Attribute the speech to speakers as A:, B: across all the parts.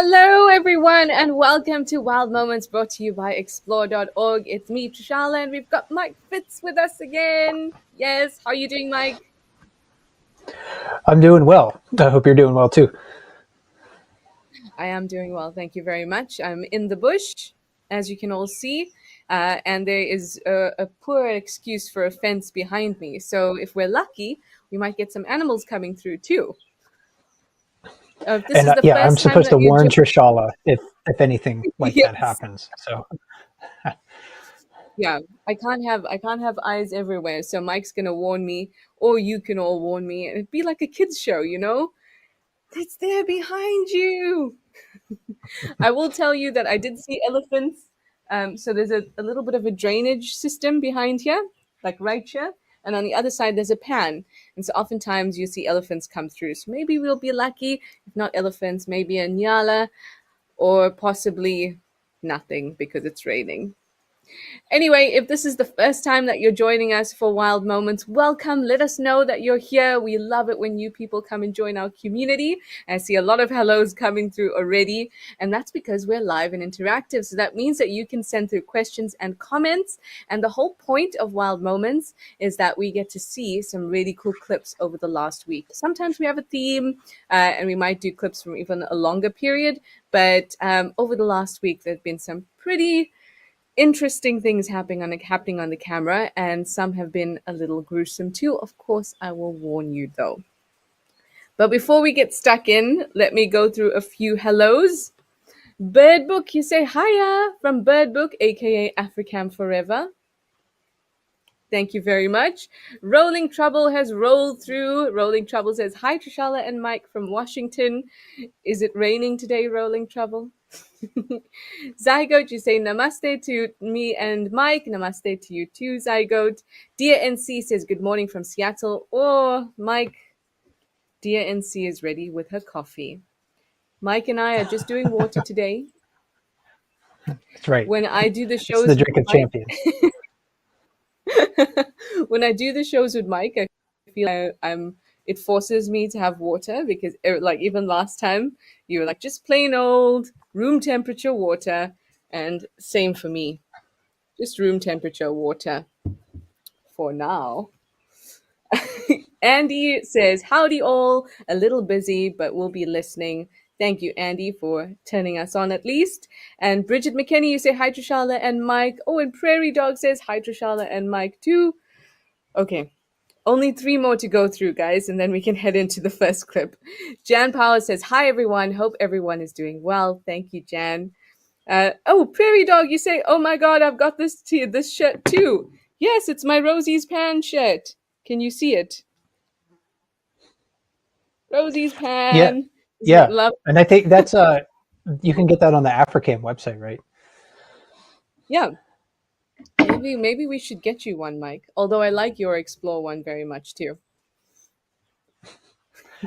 A: Hello, everyone, and welcome to Wild Moments brought to you by explore.org. It's me, Trishala, and we've got Mike Fitz with us again. Yes, how are you doing, Mike?
B: I'm doing well. I hope you're doing well too.
A: I am doing well, thank you very much. I'm in the bush, as you can all see, and there is a poor excuse for a fence behind me. So if we're lucky, we might get some animals coming through too. If this
B: And
A: is the
B: yeah, I'm
A: first time
B: supposed
A: that
B: to
A: you're
B: warn Trishala if anything like that
A: yes.
B: happens. So
A: Yeah, I can't have eyes everywhere. So Mike's gonna warn me, or you can all warn me, and it'd be like a kids show, you know? It's there behind you. I will tell you that I did see elephants. So there's a little bit of a drainage system behind here, like right here, and on the other side there's a pan. And so oftentimes you see elephants come through. So maybe we'll be lucky. If not elephants, maybe a nyala, or possibly nothing because it's raining. Anyway, if this is the first time that you're joining us for Wild Moments, welcome. Let us know that you're here. We love it when new people come and join our community. I see a lot of hellos coming through already, and that's because we're live and interactive. So that means that you can send through questions and comments. And the whole point of Wild Moments is that we get to see some really cool clips over the last week. Sometimes we have a theme, and we might do clips from even a longer period. But over the last week, there have been some pretty interesting things happening on the camera, and some have been a little gruesome too. Of course, I will warn you though. But before we get stuck in, let me go through a few hellos. Bird Book, you say hiya from Bird Book, aka Africam Forever. Thank you very much. Rolling Trouble has rolled through. Rolling Trouble says, hi, Trishala and Mike from Washington. Is it raining today, Rolling Trouble? Zygote, you say namaste to me and Mike. Namaste to you too, Zygote. Dear NC says good morning from Seattle. Oh, Mike, dear NC is ready with her coffee. Mike and I are just doing water today.
B: that's right.
A: When I do the
B: It's the
A: shows with
B: drink of
A: Mike,
B: champions.
A: when I do the shows with Mike, I feel I'm. It forces me to have water because, like, even last time you were like just plain old room temperature water, and same for me, just room temperature water for now. Andy says, howdy all, a little busy, but we'll be listening. Thank you, Andy, for turning us on at least. And Bridget McKinney, you say hi, Trishala and Mike. Oh, and Prairie Dog says hi, Trishala and Mike too. Okay, only 3 more to go through, guys, and then we can head into the first clip. Jan Power says, hi, everyone. Hope everyone is doing well. Thank you, Jan. Oh, Prairie Dog, you say, oh my God, I've got this shirt too. Yes, it's my Rosie's Pan shirt. Can you see it? Rosie's
B: Yeah,
A: Pan. Isn't it
B: yeah.
A: love?
B: And I think that's you can get that on the Africam website, right?
A: Yeah. Maybe we should get you one, Mike. Although I like your Explore one very much too.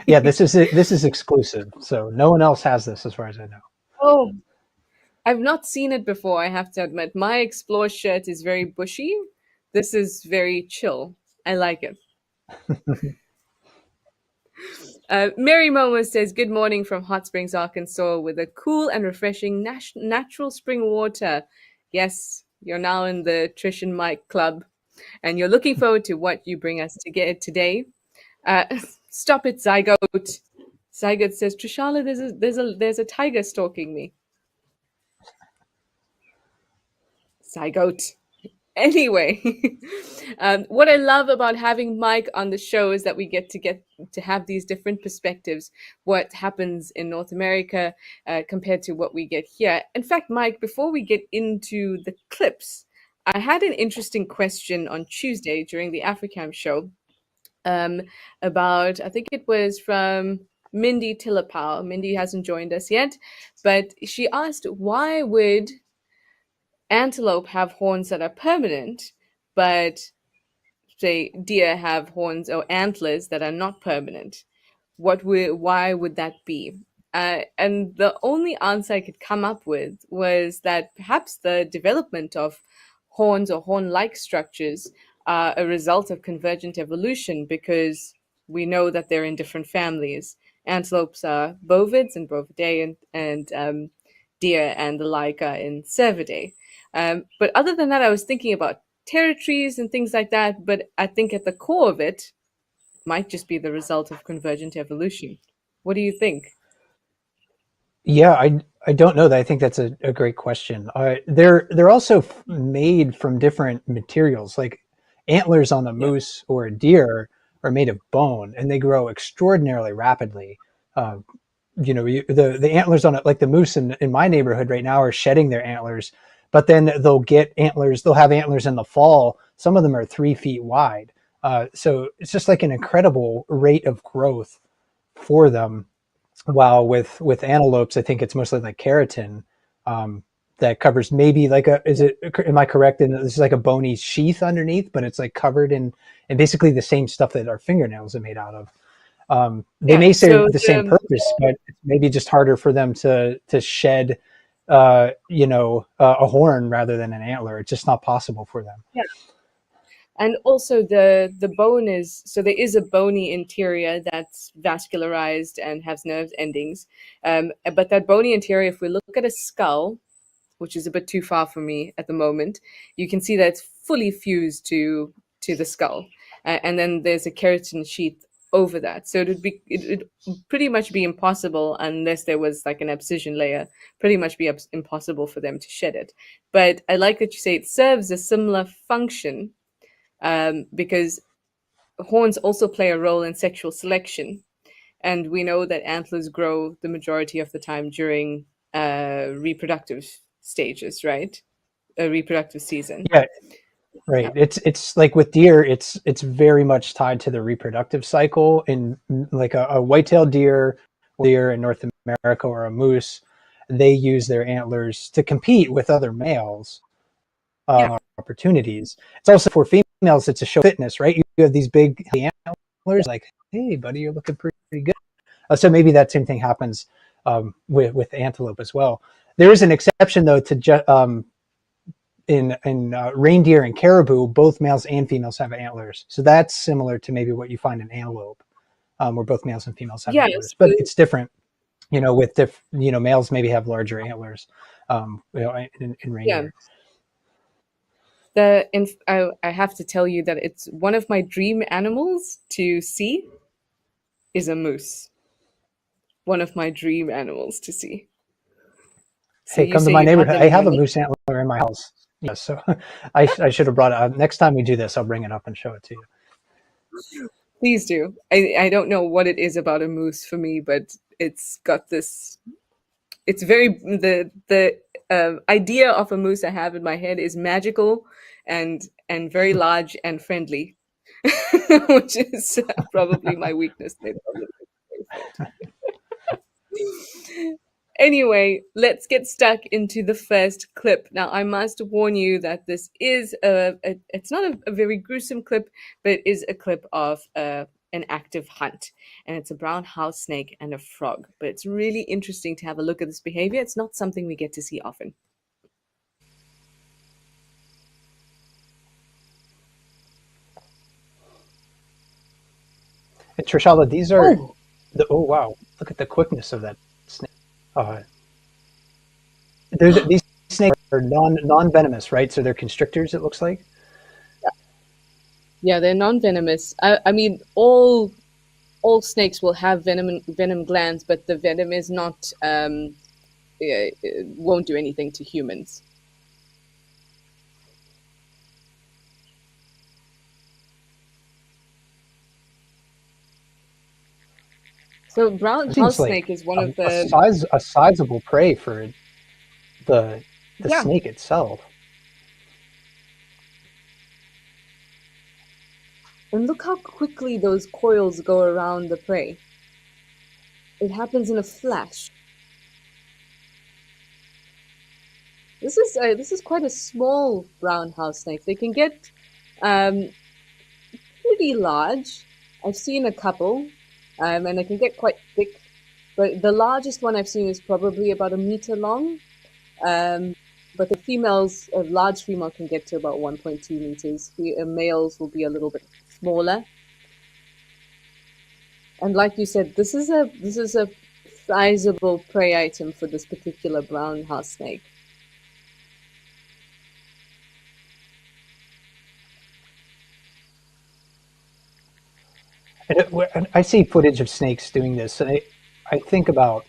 B: Yeah, this is exclusive, so no one else has this as far as I know.
A: Oh, I've not seen it before, I have to admit. My Explore shirt is very bushy. This is very chill. I like it. Mary Momo says, good morning from Hot Springs, Arkansas, with a cool and refreshing natural spring water. Yes, you're now in the Trish and Mike club, and you're looking forward to what you bring us to get today. Uh, stop it, Zygote. Zygote says, Trishala, there's a tiger stalking me. Zygote. Anyway, what I love about having Mike on the show is that we get to have these different perspectives. What happens in North America compared to what we get here. In fact, Mike, before we get into the clips, I had an interesting question on Tuesday during the Africam show um, about, I think it was from Mindy Tillapau. Mindy hasn't joined us yet, but she asked, why would antelope have horns that are permanent, but say deer have horns or antlers that are not permanent? Why would that be? And the only answer I could come up with was that perhaps the development of horns or horn-like structures are a result of convergent evolution, because we know that they're in different families. Antelopes are bovids and bovidae, and deer and the like are in cervidae. But other than that, I was thinking about territories and things like that. But I think at the core of it might just be the result of convergent evolution. What do you think?
B: Yeah, I don't know that. I think that's a great question. They're also made from different materials. Like antlers on a
A: Yeah.
B: moose or a deer are made of bone, and they grow extraordinarily rapidly. Uh, the antlers on it, like the moose in my neighborhood right now, are shedding their antlers, but then they'll get antlers. They'll have antlers in the fall. Some of them are 3 feet wide. So it's just like an incredible rate of growth for them. While with antelopes, I think it's mostly like keratin, that covers maybe like a, is it, am I correct in this is like a bony sheath underneath, but it's like covered in basically the same stuff that our fingernails are made out of. They
A: Yeah.
B: may serve
A: So
B: the same purpose, but it's maybe just harder for them to shed, a horn rather than an antler. It's just not possible for them.
A: yeah, and also the bone is, so there is a bony interior that's vascularized and has nerve endings. But that bony interior, if we look at a skull, which is a bit too far for me at the moment, you can see that it's fully fused to the skull, and then there's a keratin sheath over that. So it'd pretty much be impossible unless there was like an abscission layer. Pretty much be impossible for them to shed it. But I like that you say it serves a similar function, because horns also play a role in sexual selection, and we know that antlers grow the majority of the time during reproductive stages, right? A reproductive season.
B: Yeah, right. It's like with deer, it's very much tied to the reproductive cycle. In like a white-tailed deer in North America, or a moose, they use their antlers to compete with other males,
A: Yeah,
B: opportunities. It's also for females. It's a show of fitness, right? You have these big antlers, like, hey, buddy, you're looking pretty good. So maybe that same thing happens, with antelope as well. There is an exception though to in reindeer and caribou, both males and females have antlers. So that's similar to maybe what you find in antelope, where both males and females have
A: yeah.
B: antlers, but
A: So,
B: it's different. With males maybe have larger antlers, in
A: yeah.
B: reindeer.
A: I have to tell you that it's one of my dream animals to see is a moose. One of my dream animals to see. So
B: Hey,
A: you
B: come to
A: say
B: my
A: you'd have
B: neighborhood.
A: them
B: I
A: in your
B: have a
A: neighborhood.
B: moose antler in my house. Yeah, so I should have brought it up. Next time we do this, I'll bring it up and show it to you.
A: Please do. I don't know what it is about a moose for me, but it's got this. It's very the idea of a moose I have in my head is magical and very large and friendly, which is probably my weakness. They're probably very friendly. Anyway, let's get stuck into the first clip. Now, I must warn you that this is it's not a very gruesome clip, but it is a clip of an active hunt. And it's a brown house snake and a frog. But it's really interesting to have a look at this behavior. It's not something we get to see often.
B: And Trishala, these are
A: Oh,
B: oh wow, look at the quickness of that snake. Uh, these snakes are non venomous, right? So they're constrictors. It looks like.
A: yeah, they're non-venomous. I mean, all snakes will have venom glands, but the venom is not it won't do anything to humans. So brown
B: It
A: house
B: seems like
A: snake is one of the
B: a sizable prey for the the
A: yeah.
B: snake itself.
A: And look how quickly those coils go around the prey. It happens in a flash. This is quite a small brown house snake. They can get um, pretty large. I've seen a couple, and they can get quite thick. But the largest one I've seen is probably about a meter long. But the females, a large female can get to about 1.2 meters. The males will be a little bit smaller. And like you said, this is a sizable prey item for this particular brown house snake.
B: And I see footage of snakes doing this, and I think about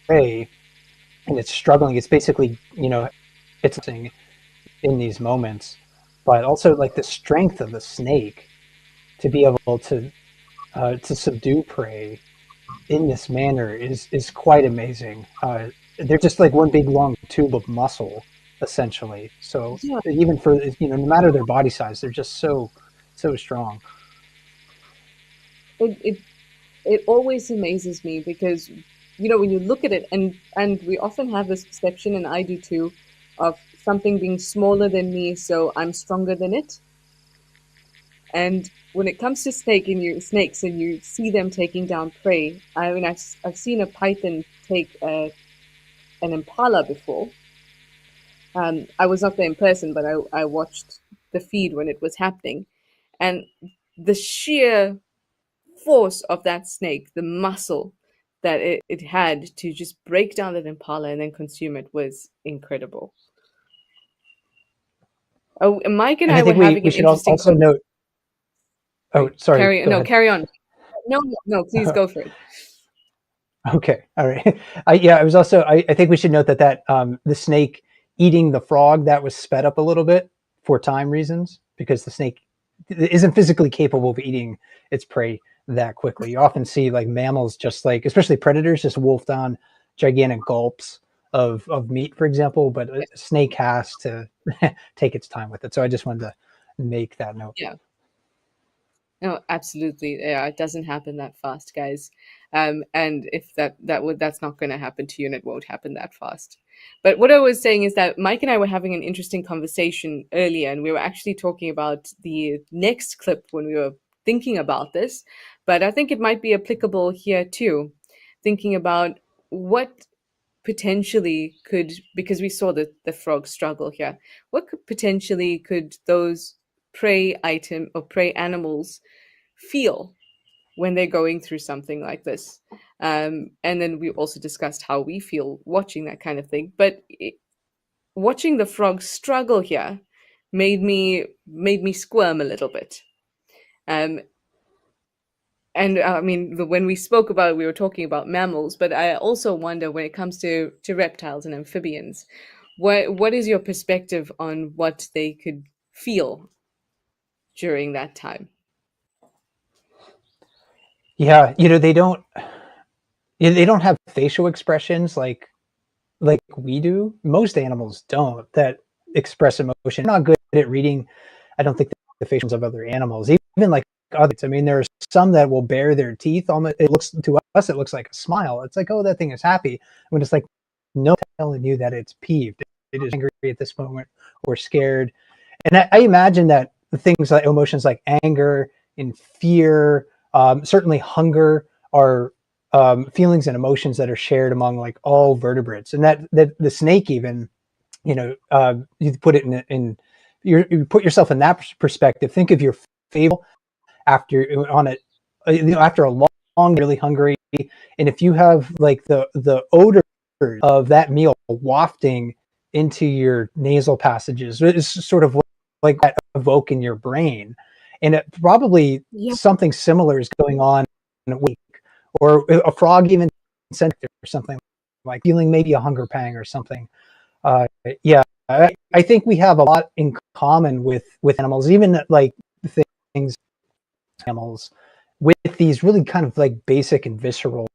B: prey, and it's struggling. It's basically, it's in these moments, but also like the strength of the snake to be able to subdue prey in this manner is quite amazing. They're just like one big long tube of muscle, essentially. So
A: Yeah,
B: even for no matter their body size, they're just so strong.
A: it it always amazes me because when you look at it, and we often have this perception, and I do too, of something being smaller than me, so I'm stronger than it. And when it comes to snakes and you see them taking down prey, I mean, I've seen a python take an impala before. I was not there in person, but I watched the feed when it was happening, and the sheer force of that snake, the muscle that it had to just break down that impala and then consume it was incredible. Oh, Mike and
B: And I
A: I were
B: think we
A: having
B: we
A: an
B: should
A: interesting
B: also note. Oh,
A: Sorry,
B: sorry. Go
A: no,
B: ahead.
A: carry on. No, no, no, please go for it.
B: Okay, all right. I was also. I think we should note that the snake eating the frog that was sped up a little bit for time reasons because the snake isn't physically capable of eating its prey that quickly. You often see like mammals, just like especially predators, just wolf down gigantic gulps of meat, for example. But a snake has to take its time with it. So I just wanted to make that note.
A: Yeah. No, absolutely. Yeah, it doesn't happen that fast, guys. And if that's not going to happen to you, and it won't happen that fast. But what I was saying is that Mike and I were having an interesting conversation earlier, and we were actually talking about the next clip when we were thinking about this. But I think it might be applicable here too, thinking about what potentially could, because we saw the frog struggle here, what could potentially could those prey item or prey animals feel when they're going through something like this. And then we also discussed how we feel watching that kind of thing. But watching the frog struggle here made me squirm a little bit. Um, and I mean, when we spoke about it, we were talking about mammals, but I also wonder when it comes to reptiles and amphibians, what is your perspective on what they could feel during that time?
B: Yeah, they don't have facial expressions like we do. Most animals don't that express emotion. They're not good at reading. I don't think the facials of other animals, even like others. I mean, there are some that will bare their teeth. Almost, it looks to us, it looks like a smile. It's like, oh, that thing is happy. When it's like, no, telling you that it's peeved. It is angry at this moment or scared. And I imagine that the things like emotions like anger and fear, certainly hunger, are feelings and emotions that are shared among like all vertebrates, and that the snake even, you put it in you put yourself in that perspective. Think of your fable after on it, after a long, really hungry, and if you have like the odor of that meal wafting into your nasal passages, it's sort of like that evoke in your brain, and it probably
A: Yeah,
B: something similar is going on in a week, or a frog even sent or something like feeling maybe a hunger pang or something. Yeah, I think we have a lot in common with animals, even like things animals, with these really kind of like basic and visceral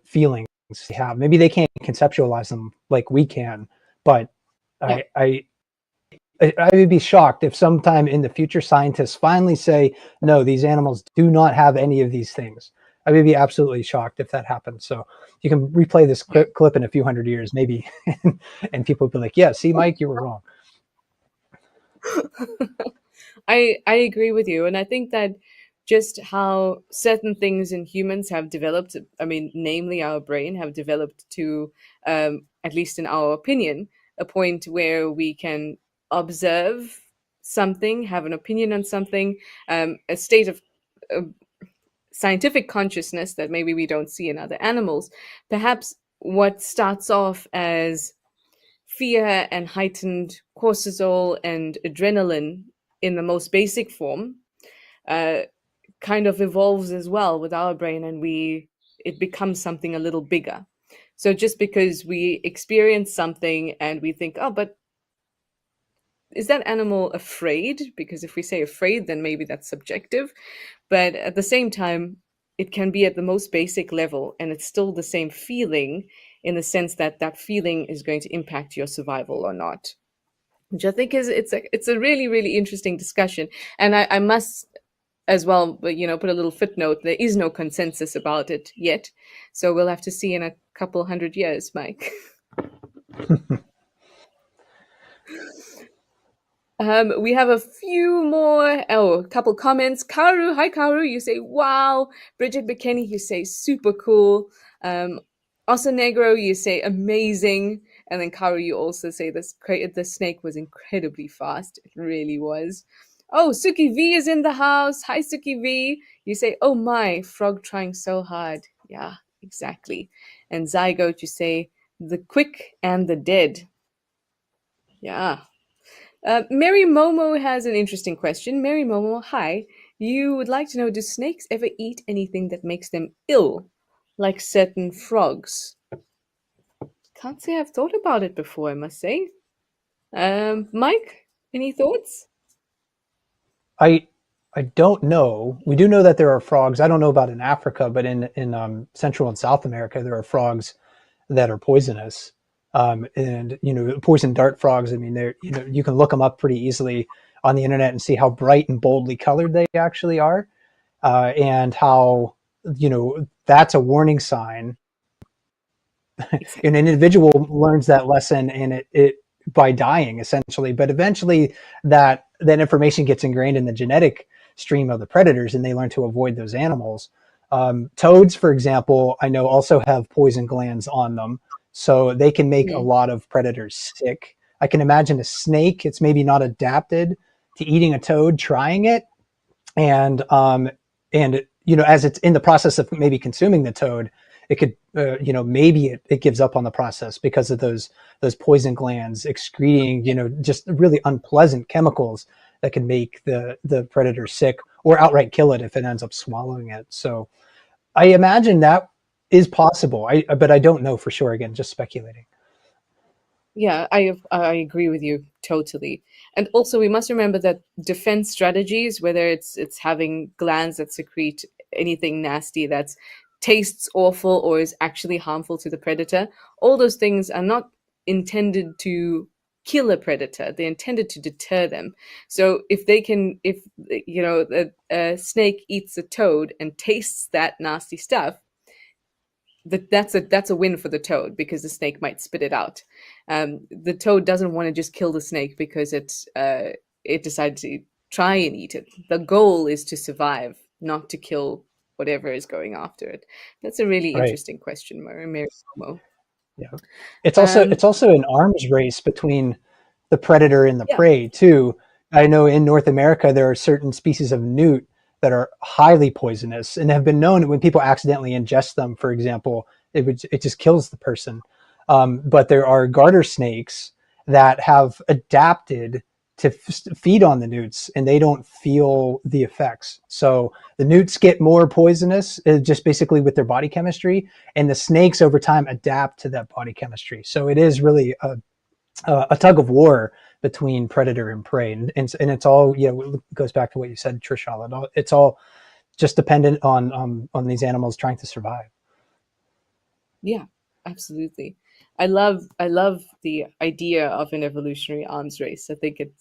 B: feelings they have. Maybe they can't conceptualize them like we can, but
A: yeah.
B: I, I I would be shocked if sometime in the future scientists finally say, no, these animals do not have any of these things. I would be absolutely shocked if that happens. So you can replay this clip in a few hundred years, maybe, and people will be like, yeah, see, Mike, you were wrong.
A: I agree with you, and I think that just how certain things in humans have developed, I mean, namely our brain, have developed to, at least in our opinion, a point where we can observe something, have an opinion on something, a state of uh, scientific consciousness that maybe we don't see in other animals. Perhaps what starts off as fear and heightened cortisol and adrenaline in the most basic form uh, kind of evolves as well with our brain, and we it becomes something a little bigger. So just because we experience something and we think, oh, but is that animal afraid? Because if we say afraid, then maybe that's subjective. But at the same time, it can be at the most basic level, and it's still the same feeling in the sense that that feeling is going to impact your survival or not. Which I think is it's a really really interesting discussion, and I must as well, but put a little footnote. There is no consensus about it yet, so we'll have to see in a couple hundred years, Mike. We have a few more. Oh, a couple comments. Karu, hi Karu. You say wow. Bridget McKinney, you say super cool. Um, Osa Negro, you say amazing. And then Karu, you also say the snake was incredibly fast. It really was. Oh, Suki V is in the house. Hi Suki V. You say, oh my, frog trying so hard. Yeah, exactly. And Zygote, you say the quick and the dead. Yeah, Mary Momo has an interesting question. Mary Momo, hi. You would like to know, do snakes ever eat anything that makes them ill, like certain frogs? Can't say I've thought about it before, I must say. Mike, any thoughts?
B: I I don't know. We do know that there are frogs. I don't know about in Africa, but in Central and South America, there are frogs that are poisonous. And poison dart frogs. I mean, they're you can look them up pretty easily on the internet and see how bright and boldly colored they actually are, and how that's a warning sign. An
A: Exactly.
B: individual learns that lesson and it by dying essentially, but eventually that information gets ingrained in the genetic stream of the predators and they learn to avoid those animals. Toads, for example, I know also have poison glands on them, so they can make a
A: Hmm.
B: lot of predators sick. I can imagine a snake, it's maybe not adapted to eating a toad, trying it, and as it's in the process of maybe consuming the toad, it could maybe it gives up on the process because of those poison glands excreting just really unpleasant chemicals that can make the predator sick or outright kill it if it ends up swallowing it. So I imagine that is possible. But I don't know for sure. Again, just speculating.
A: Yeah, I agree with you totally. And also, we must remember that defense strategies, whether it's having glands that secrete anything nasty that tastes awful or is actually harmful to the predator, all those things are not intended to kill a predator. They're intended to deter them. So if a snake eats a toad and tastes that nasty stuff, that's a win for the toad because the snake might spit it out. The toad doesn't want to just kill the snake because it decided to try and eat it. The goal is to survive, not to kill whatever is going after it. That's a really
B: Right.
A: interesting question, Mary Momo.
B: Yeah. It's also
A: Um,
B: it's also an arms race between the predator and the
A: yeah.
B: prey too. I know in North America there are certain species of newt that are highly poisonous and have been known when people accidentally ingest them, for example, it just kills the person. But there are garter snakes that have adapted to feed on the newts and they don't feel the effects. So the newts get more poisonous just basically with their body chemistry, and the snakes over time adapt to that body chemistry. So it is really a tug of war between predator and prey, and it's all it goes back to what you said, Trisha. It's all just dependent on these animals trying to survive.
A: Yeah, absolutely. I love the idea of an evolutionary arms race. I think it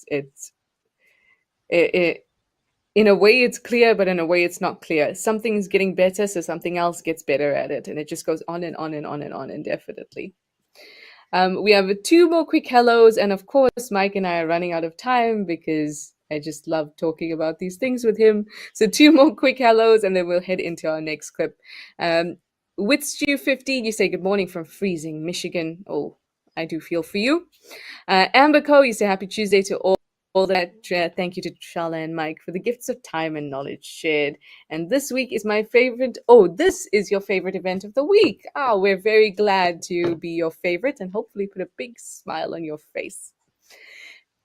A: in a way it's clear, but in a way it's not clear. Something's getting better, so something else gets better at it, and it just goes on and on and on and on indefinitely. We have two more quick hellos, and of course, Mike and I are running out of time because I just love talking about these things with him. So, two more quick hellos, and then we'll head into our next clip. With Stew 15, you say good morning from freezing Michigan. Oh, I do feel for you. Amber Co, you say happy Tuesday to all. all that. Thank you to Trella and Mike for the gifts of time and knowledge shared. And this week is my favorite. Oh, this is your favorite event of the week. Ah, we're very glad to be your favorite and hopefully put a big smile on your face.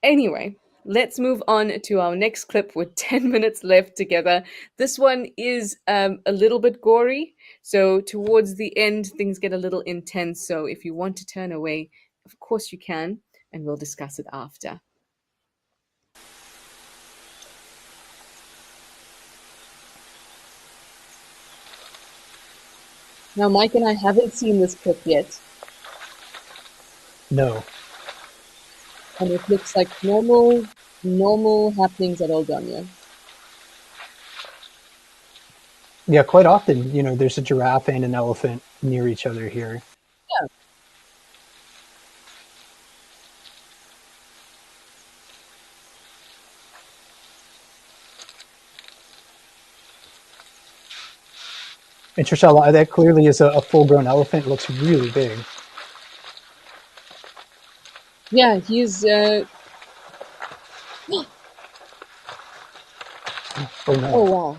A: Anyway, let's move on to our next clip with 10 minutes left together. This one is a little bit gory. So, towards the end, things get a little intense. So, if you want to turn away, of course you can, and we'll discuss it after. Now, Mike and I haven't seen this clip yet,
B: No.
A: and it looks like normal happenings at Aldania.
B: Yeah, quite often, there's a giraffe and an elephant near each other here.
A: Yeah.
B: And Trishella, that clearly is a full-grown elephant. It looks really big.
A: Yeah, he's
B: Oh no.
A: oh wow.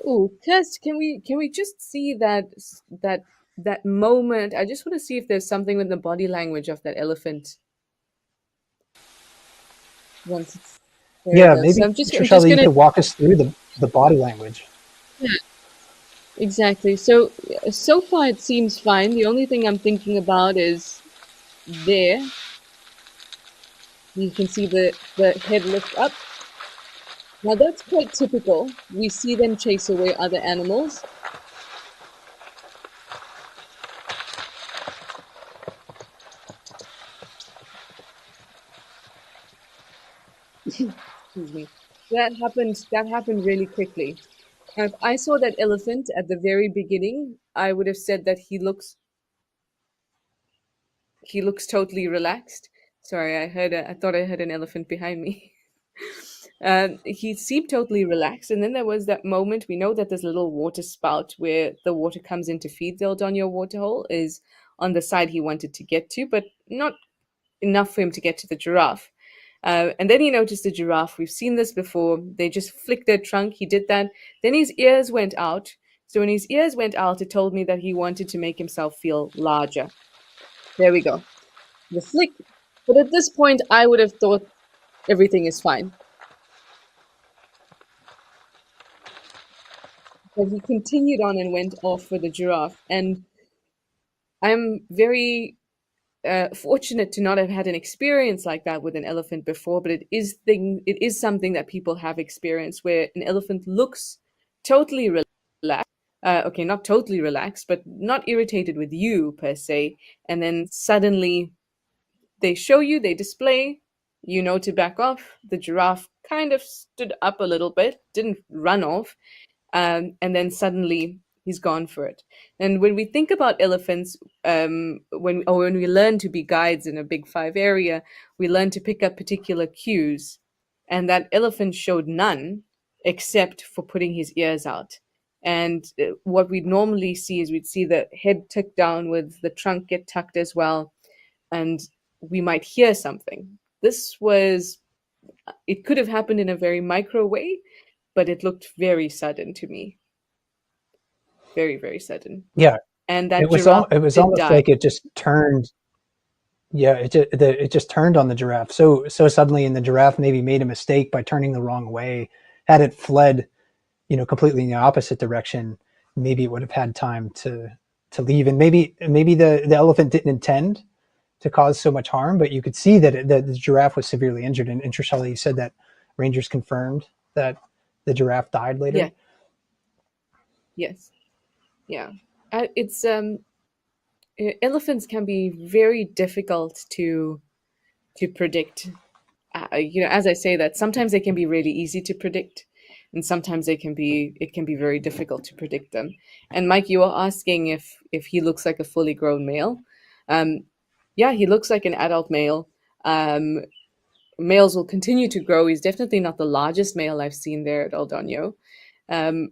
A: Ooh, Tess, can we just see that moment? I just want to see if there's something with the body language of that elephant once it's there we
B: Yeah,
A: go. So
B: maybe
A: I'm just
B: Trishella, you
A: gonna
B: could walk us through the body language.
A: yeah, exactly. So so far it seems fine. The only thing I'm thinking about is there. You can see the head lift up. Now that's quite typical. We see them chase away other animals. Excuse me. That happened really quickly. Now, if I saw that elephant at the very beginning, I would have said that he looks totally relaxed. Sorry, I thought I heard an elephant behind me. He seemed totally relaxed, and then there was that moment. We know that this little water spout where the water comes in to feed the Aldonio waterhole is on the side he wanted to get to, but not enough for him to get to the giraffe. And then he noticed the giraffe. We've seen this before. They just flicked their trunk. He did that. Then his ears went out. So when his ears went out, it told me that he wanted to make himself feel larger. There we go. The flick. But at this point, I would have thought everything is fine. But he continued on and went off for the giraffe. And I'm very fortunate to not have had an experience like that with an elephant before, but it is something that people have experienced where an elephant looks totally relaxed. Okay, not totally relaxed, but not irritated with you per se, and then suddenly they show you, they display, to back off. The giraffe kind of stood up a little bit, didn't run off, and then suddenly he's gone for it. And when we think about elephants, when we learn to be guides in a big five area, we learn to pick up particular cues, and that elephant showed none except for putting his ears out. And what we'd normally see is we'd see the head tucked down with the trunk get tucked as well, and we might hear something. This was, it could have happened in a very micro way, but it looked very sudden to me. Very, very sudden.
B: Yeah,
A: And
B: it
A: that
B: was
A: giraffe
B: it was
A: did
B: almost
A: die.
B: like it just turned. Yeah, it just turned on the giraffe so suddenly, and the giraffe maybe made a mistake by turning the wrong way. Had it fled, completely in the opposite direction, maybe it would have had time to leave, and maybe the elephant didn't intend to cause so much harm, but you could see that the giraffe was severely injured. And interestingly, you said that rangers confirmed that the giraffe died
A: Yeah.
B: later.
A: Yes. Yeah. It's elephants can be very difficult to predict. As I say that, sometimes they can be really easy to predict, and sometimes it can be very difficult to predict them. And Mike, you were asking if he looks like a fully grown male. Um, yeah, he looks like an adult male. Um, Males will continue to grow. He's definitely not the largest male I've seen there at Aldonio. Um,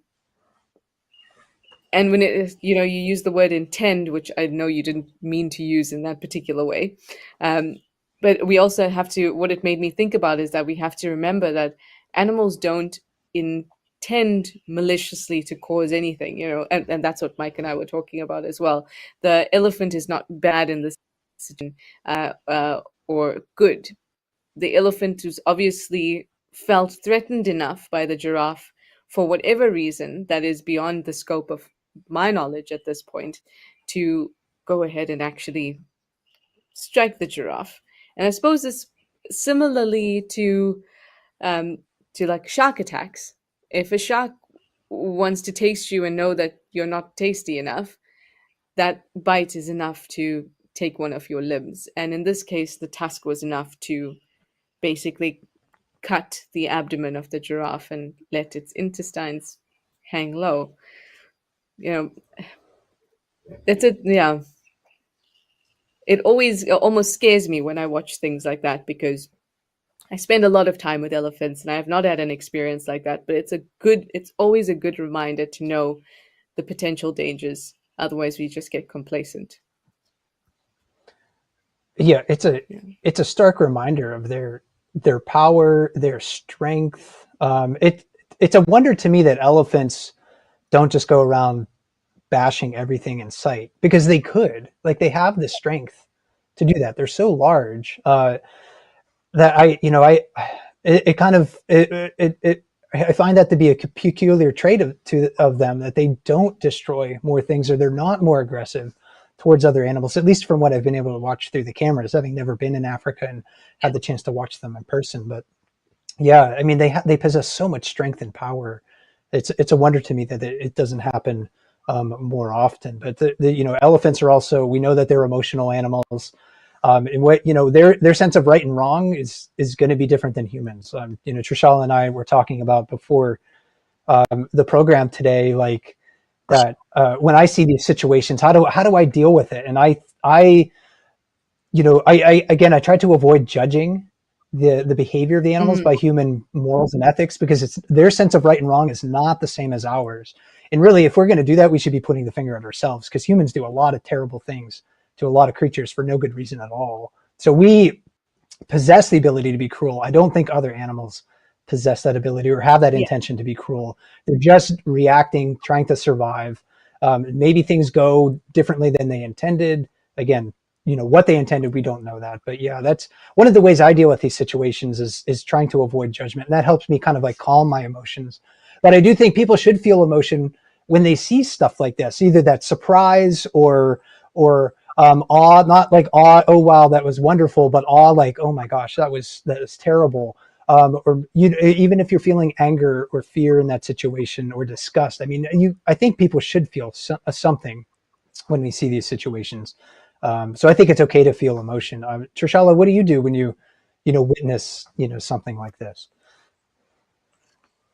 A: And when it is, you use the word intend, which I know you didn't mean to use in that particular way. Um, but we also have to, what it made me think about is that we have to remember that animals don't intend maliciously to cause anything, and that's what Mike and I were talking about as well. The elephant is not bad in this situation, or good. The elephant was obviously felt threatened enough by the giraffe for whatever reason that is beyond the scope of my knowledge at this point to go ahead and actually strike the giraffe. And I suppose it's similarly um, to like shark attacks. If a shark wants to taste you and know that you're not tasty enough, that bite is enough to take one of your limbs. And in this case, the tusk was enough to basically cut the abdomen of the giraffe and let its intestines hang low. You know, it's a yeah. It almost scares me when I watch things like that because I spend a lot of time with elephants and I have not had an experience like that. But it's always a good reminder to know the potential dangers. Otherwise, we just get complacent.
B: Yeah,
A: Yeah.
B: it's a stark reminder of their power, their strength. It's a wonder to me that elephants don't just go around bashing everything in sight because they could. Like they have the strength to do that. They're so large that it kind of it I find that to be a peculiar trait of them that they don't destroy more things or they're not more aggressive towards other animals. At least from what I've been able to watch through the cameras, having never been in Africa and had the chance to watch them in person. But yeah, I mean they possess so much strength and power. It's a wonder to me that it doesn't happen more often. But elephants are also, we know that they're emotional animals. And what their sense of right and wrong is going to be different than humans. Trishal and I were talking about before the program today, like that when I see these situations, how do I deal with it? And I try to avoid judging the behavior of the animals
A: Mhm.
B: by human morals and ethics because it's their sense of right and wrong is not the same as ours. And really, if we're going to do that, we should be putting the finger at ourselves because humans do a lot of terrible things to a lot of creatures for no good reason at all. So we possess the ability to be cruel. I don't think other animals possess that ability or have that
A: Yeah.
B: intention to be cruel. They're just reacting, trying to survive. Maybe things go differently than they intended. Again, what they intended, we don't know that. But yeah, that's one of the ways I deal with these situations is trying to avoid judgment. And that helps me kind of like calm my emotions. But I do think people should feel emotion when they see stuff like this, either that surprise or awe, not like awe, oh wow, that was wonderful, but awe like, oh my gosh, that was terrible. Or even if you're feeling anger or fear in that situation or disgust, I mean, I think people should feel something when we see these situations. So I think it's okay to feel emotion. Trishala, what do you do when you witness something like this?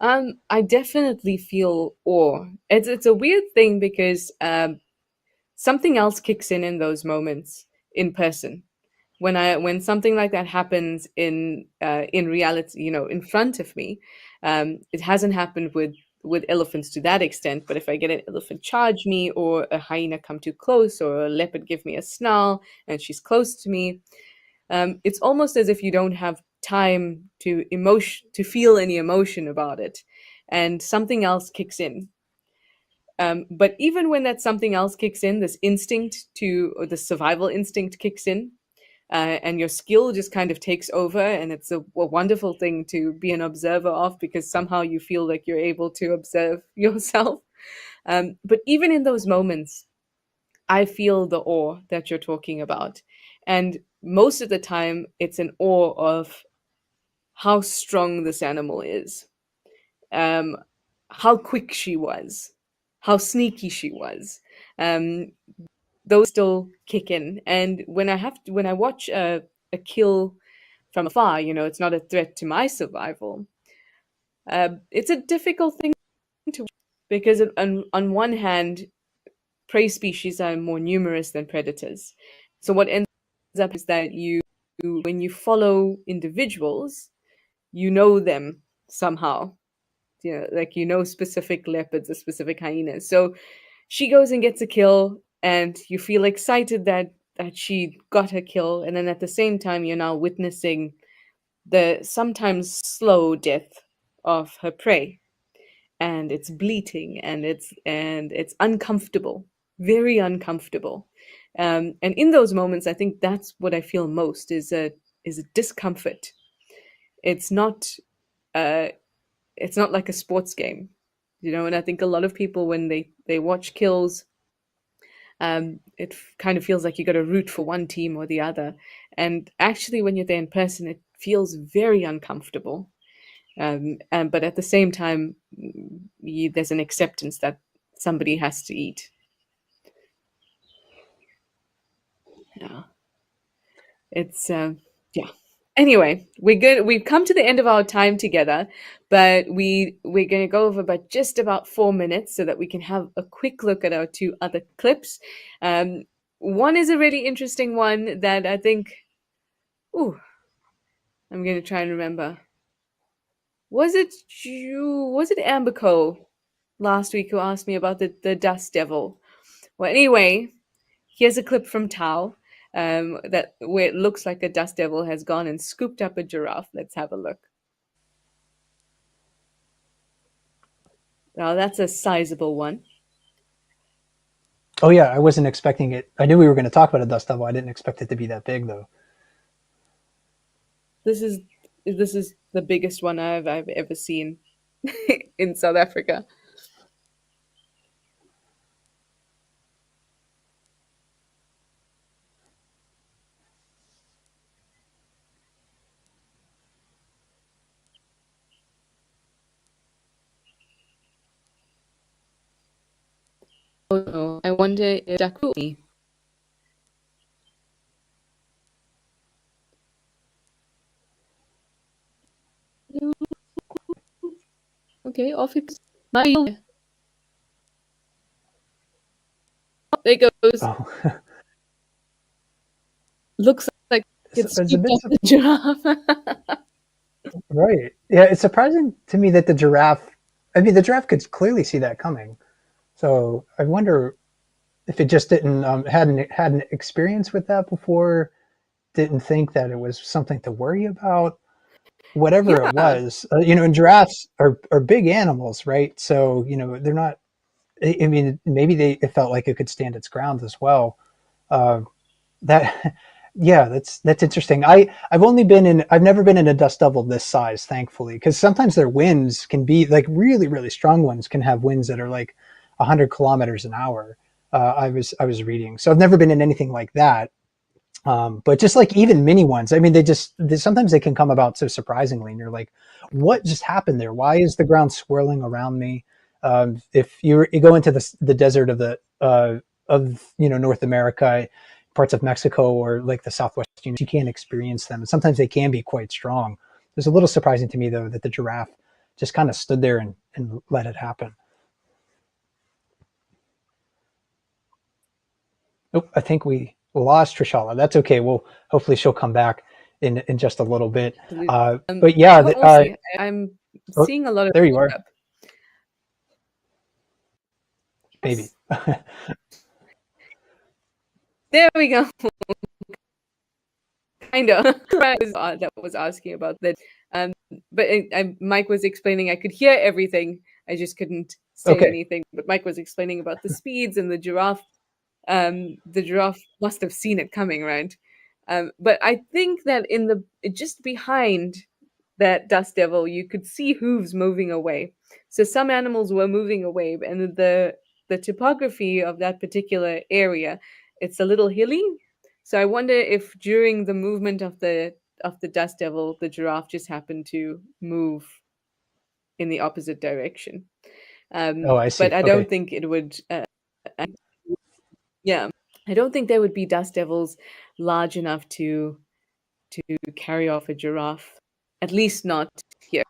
A: I definitely feel awe. It's a weird thing because something else kicks in those moments in person. When something like that happens in reality, in front of me, it hasn't happened with elephants to that extent. But if I get an elephant charge me, or a hyena come too close, or a leopard give me a snarl and she's close to me, it's almost as if you don't have time to feel any emotion about it, and something else kicks in. But even when that something else kicks in, this instinct or the survival instinct kicks in, and your skill just kind of takes over, and it's a wonderful thing to be an observer of because somehow you feel like you're able to observe yourself. But even in those moments, I feel the awe that you're talking about. And most of the time, it's an awe of how strong this animal is, um, how quick she was, how sneaky she was. Um, those still kick in. And when I watch a kill from afar, it's not a threat to my survival. It's a difficult thing to watch because on one hand, prey species are more numerous than predators. So what ends up is that when you follow individuals, you know them somehow. Like specific leopards or specific hyenas. So she goes and gets a kill, and you feel excited that she got her kill, and then at the same time you're now witnessing the sometimes slow death of her prey, and it's bleating, and it's uncomfortable, very uncomfortable. And in those moments, I think that's what I feel most is a discomfort. It's not uh, it's not like a sports game, you know. And I think a lot of people, when they watch kills, kind of feels like you got to root for one team or the other. And actually, when you're there in person, it feels very uncomfortable. And but at the same time, there's an acceptance that somebody has to eat. Yeah, it's yeah. Anyway, we're good. We've come to the end of our time together, but we're going to go over about just about 4 minutes so that we can have a quick look at our two other clips. Um, One is a really interesting one that I think. Ooh, I'm going to try and remember. Was it you? Was it Amberco last week who asked me about the dust devil? Well, anyway, here's a clip from Tao, that where it looks like a dust devil has gone and scooped up a giraffe. Let's have a look. Now that's a sizable one.
B: Oh yeah, I wasn't expecting it. I knew we were going to talk about a dust devil. I didn't expect it to be that big though.
A: This is this is the biggest one I've ever seen in South Africa. Oh no, I wonder if that could be. Okay, off it goes. There goes.
B: Oh,
A: Looks like it's
B: it's a
A: scooped
B: bit
A: up the giraffe.
B: right. Yeah, it's surprising to me that the giraffe. I mean, the giraffe could clearly see that coming. So I wonder if it just didn't hadn't experience with that before, didn't think that it was something to worry about. Whatever it
A: Yeah.
B: was, and giraffes are big animals, right? So they're not. I mean, maybe it felt like it could stand its ground as well. Uh, that yeah, that's interesting. I've never been in a dust devil this size, thankfully, because sometimes their winds can be like really really strong winds can have winds that are like 100 kilometers an hour. I was reading, so I've never been in anything like that. But just like even mini ones, I mean, sometimes they can come about so surprisingly, and you're like, what just happened there? Why is the ground swirling around me? If you go into the desert of North America, parts of Mexico, or like the Southwest Union, you can't experience them. And sometimes they can be quite strong. It's a little surprising to me though that the giraffe just kind of stood there and let it happen. Oh, I think we lost Trishala. That's okay. Well, hopefully she'll come back in just a little bit.
A: Absolutely.
B: But yeah,
A: We'll see. I'm
B: oh,
A: seeing a lot of
B: there you are.
A: up.
B: Maybe.
A: Yes. There we go. Kind of. That was asking about that. Um, but Mike was explaining. I could hear everything. I just couldn't say
B: Okay.
A: anything. But Mike was explaining about the speeds and the giraffe. The giraffe must have seen it coming, right? But I think that in the just behind that dust devil, you could see hooves moving away. So some animals were moving away, and the topography of that particular area, it's a little hilly. So I wonder if during the movement of the dust devil, the giraffe just happened to move in the opposite direction.
B: Oh, I
A: But
B: see.
A: I don't
B: Okay.
A: think it would. Yeah, I don't think there would be dust devils large enough to carry off a giraffe. At least not here.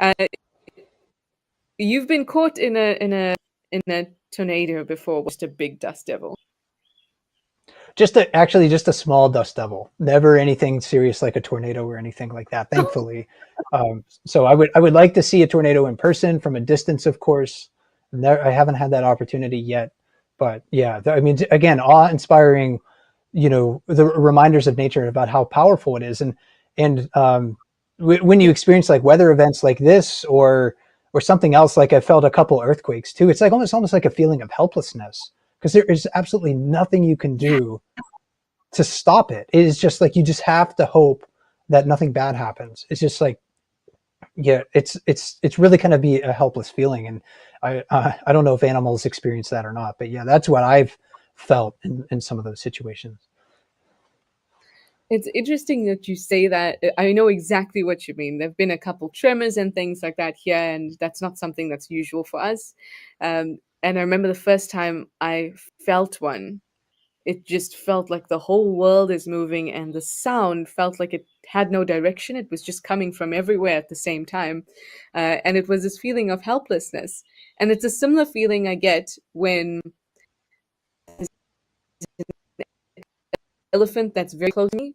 A: Uh, you've been caught in a tornado before, just a big dust devil.
B: Actually just a small dust devil. Never anything serious like a tornado or anything like that, thankfully. So I would like to see a tornado in person from a distance, of course. I haven't had that opportunity yet, but yeah, I mean, again, awe-inspiring. The reminders of nature about how powerful it is, and when you
A: Yeah.
B: experience like weather events like this or something else, like I felt a couple earthquakes too. It's like almost like a feeling of helplessness because there is absolutely nothing you can
A: Yeah.
B: do to stop it. It is just like you just have to hope that nothing bad happens. It's just like, yeah, it's really kind of be a helpless feeling, and I don't know if animals experience that or not, but yeah, that's what I've felt in some of those situations.
A: It's interesting that you say that. I know exactly what you mean. There've been a couple tremors and things like that here, and that's not something that's usual for us. And I remember the first time I felt one, it just felt like the whole world is moving, and the sound felt like it had no direction. It was just coming from everywhere at the same time. And it was this feeling of helplessness. And it's a similar feeling I get when elephant that's very close to me,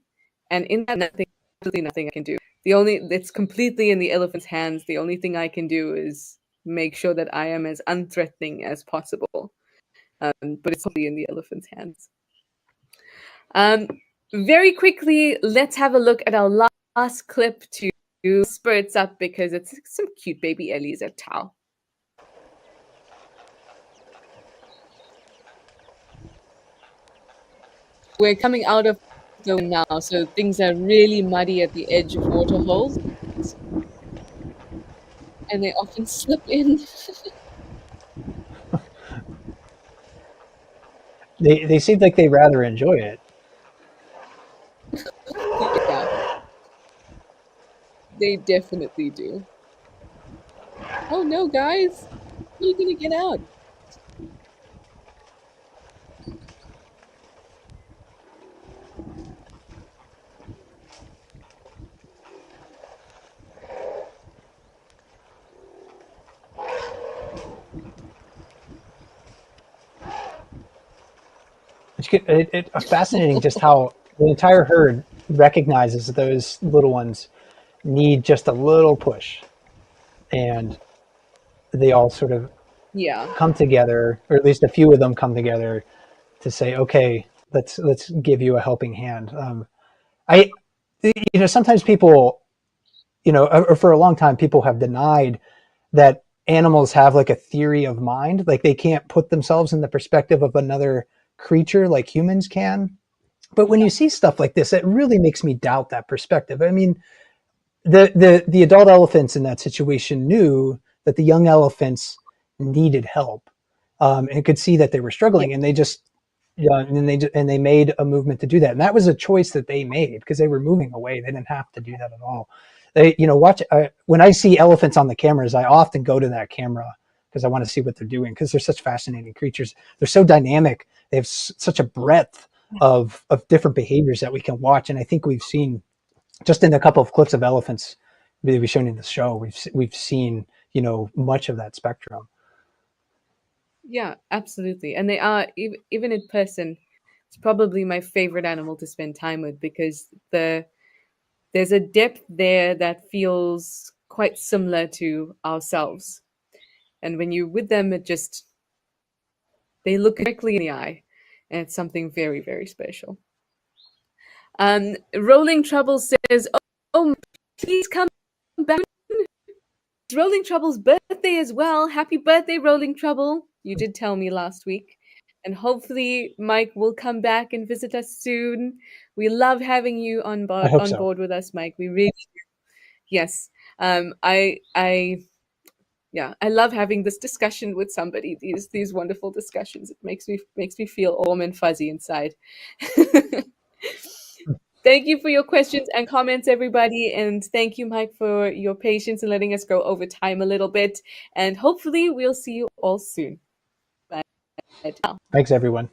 A: and in that nothing, absolutely nothing I can do. It's completely in the elephant's hands. The only thing I can do is make sure that I am as unthreatening as possible. But it's totally in the elephant's hands. Um, Very quickly, let's have a look at our last clip to spirits up because it's some cute baby Ellies at Tau. We're coming out of the wind now, so things are really muddy at the edge of waterholes, and they often slip in.
B: They seem like they rather enjoy it.
A: Yeah, they definitely do. Oh no, guys! How are you gonna get out?
B: It's fascinating just how the entire herd recognizes that those little ones need just a little push, and they all sort of
A: Yeah,
B: come together, or at least a few of them come together to say, "Okay, let's give you a helping hand." I, sometimes people, or for a long time, people have denied that animals have like a theory of mind, like they can't put themselves in the perspective of another creature like humans can. But when
A: yeah,
B: you see stuff like this, it really makes me doubt that perspective. I mean, the adult elephants in that situation knew that the young elephants needed help, and could see that they were
A: yeah,
B: struggling, and they just yeah, and they made a movement to do that, and that was a choice that they made because they were moving away. They didn't have to do that at all. They, watch when I see elephants on the cameras, I often go to that camera because I want to see what they're doing because they're such fascinating creatures. They're so dynamic. They have such a breadth of different behaviors that we can watch, and I think we've seen just in a couple of clips of elephants that we've shown in the show, we've seen much of that spectrum.
A: yeah, absolutely. And they are even in person. It's probably my favorite animal to spend time with because there's a depth there that feels quite similar to ourselves. And when you're with them, it just they look directly in the eye, and it's something very, very special. Rolling Trouble says, "Oh, please come back. It's Rolling Trouble's birthday as well. Happy birthday, Rolling Trouble! You did tell me last week, and hopefully Mike will come back and visit us soon. We love having you
B: I hope
A: on
B: so.
A: board with us, Mike. We really yes. I yeah, I love having this discussion with somebody. These wonderful discussions. It makes me feel warm and fuzzy inside. Thank you for your questions and comments, everybody. And thank you, Mike, for your patience and letting us go over time a little bit. And hopefully, we'll see you all soon. Bye.
B: Thanks, everyone.